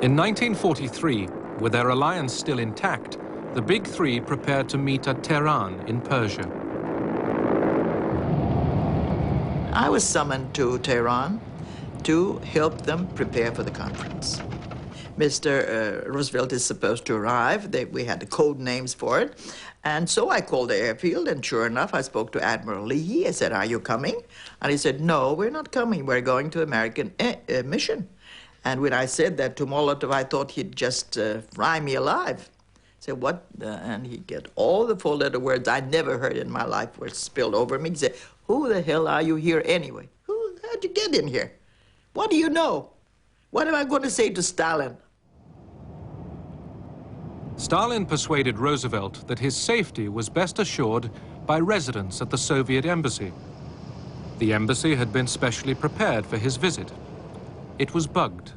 In 1943, with their alliance still intact, the Big Three prepared to meet at Tehran in Persia. I was summoned to Tehran to help them prepare for the conference. Mr. Roosevelt is supposed to arrive. We had the code names for it. And so I called the airfield, and sure enough, I spoke to Admiral Leahy. I said, "Are you coming?" And he said, "No, we're not coming. We're going to American mission." And when I said that to Molotov, I thought he'd just fry me alive. I said, "What?" And he'd get all the four-letter words I never heard in my life were spilled over me. He said, "Who the hell are you here anyway? How'd you get in here? What do you know? What am I going to say to Stalin?" Stalin persuaded Roosevelt that his safety was best assured by residence at the Soviet embassy. The embassy had been specially prepared for his visit. It was bugged.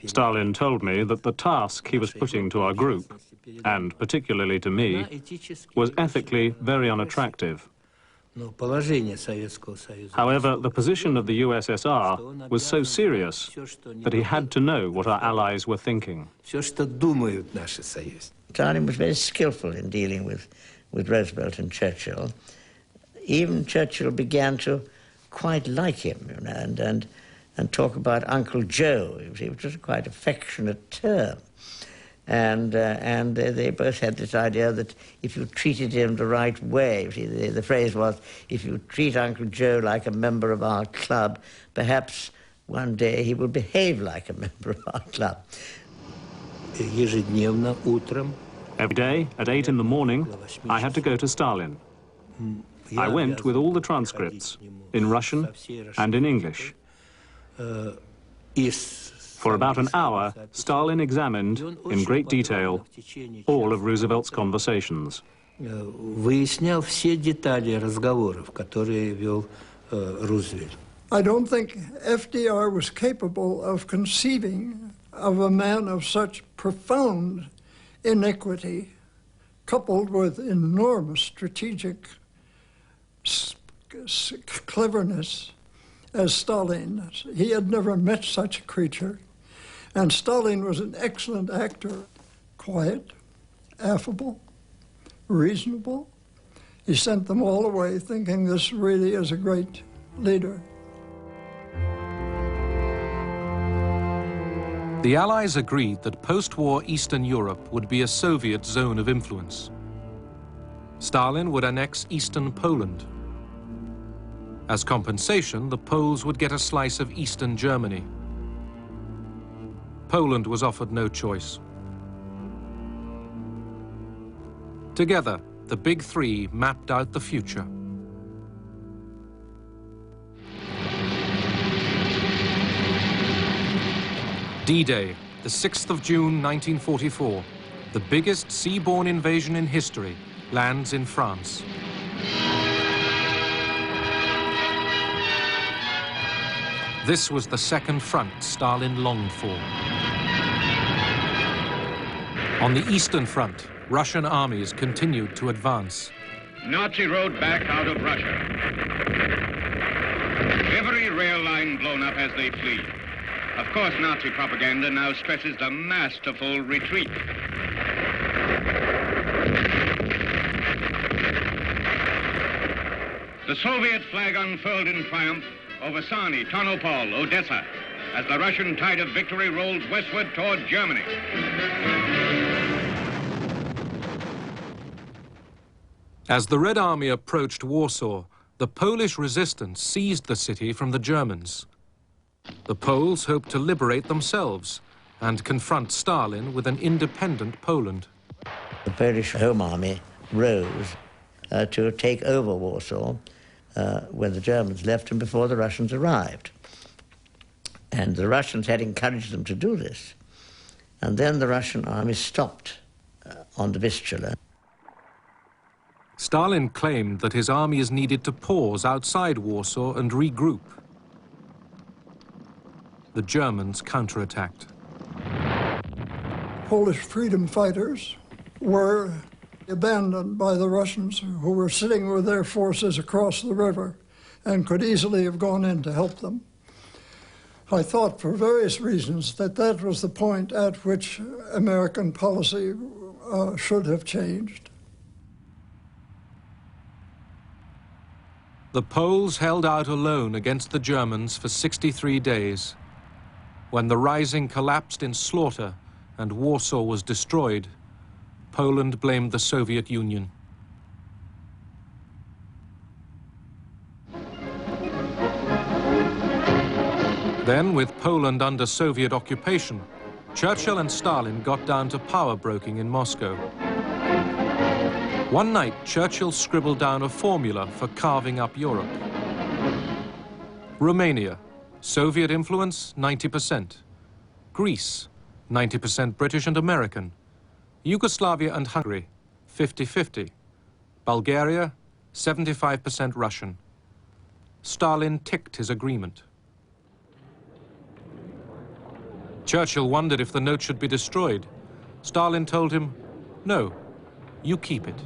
Stalin told me that the task he was putting to our group, and particularly to me, was ethically very unattractive. However, the position of the USSR was so serious that he had to know what our allies were thinking. Stalin was very skillful in dealing with Roosevelt and Churchill. Even Churchill began to quite like him, you know, and talk about Uncle Joe, which was a quite affectionate term. And they both had this idea that if you treated him the right way, the phrase was, if you treat Uncle Joe like a member of our club, perhaps one day he will behave like a member of our club. Every day at 8 in the morning, I had to go to Stalin. I went with all the transcripts, in Russian and in English. For about an hour, Stalin examined, in great detail, all of Roosevelt's conversations. I don't think FDR was capable of conceiving of a man of such profound iniquity, coupled with enormous strategic cleverness, as Stalin. He had never met such a creature. And Stalin was an excellent actor, quiet, affable, reasonable. He sent them all away thinking this really is a great leader. The Allies agreed that post-war Eastern Europe would be a Soviet zone of influence. Stalin would annex Eastern Poland. As compensation, the Poles would get a slice of Eastern Germany. Poland was offered no choice. Together, the Big Three mapped out the future. D-Day, the 6th of June, 1944, the biggest seaborne invasion in history, lands in France. This was the second front Stalin longed for. On the Eastern Front, Russian armies continued to advance. Nazi rode back out of Russia. Every rail line blown up as they flee. Of course, Nazi propaganda now stresses the masterful retreat. The Soviet flag unfurled in triumph over Sani, Tarnopol, Odessa, as the Russian tide of victory rolls westward toward Germany. As the Red Army approached Warsaw, the Polish resistance seized the city from the Germans. The Poles hoped to liberate themselves and confront Stalin with an independent Poland. The Polish Home Army rose to take over Warsaw when the Germans left and before the Russians arrived. And the Russians had encouraged them to do this. And then the Russian army stopped on the Vistula. Stalin claimed that his armies needed to pause outside Warsaw and regroup. The Germans counterattacked. Polish freedom fighters were abandoned by the Russians, who were sitting with their forces across the river and could easily have gone in to help them. I thought for various reasons that that was the point at which American policy should have changed. The Poles held out alone against the Germans for 63 days. When the Rising collapsed in slaughter and Warsaw was destroyed, Poland blamed the Soviet Union. Then, with Poland under Soviet occupation, Churchill and Stalin got down to power broking in Moscow. One night, Churchill scribbled down a formula for carving up Europe. Romania, Soviet influence, 90%. Greece, 90% British and American. Yugoslavia and Hungary, 50-50. Bulgaria, 75% Russian. Stalin ticked his agreement. Churchill wondered if the note should be destroyed. Stalin told him, "No, you keep it."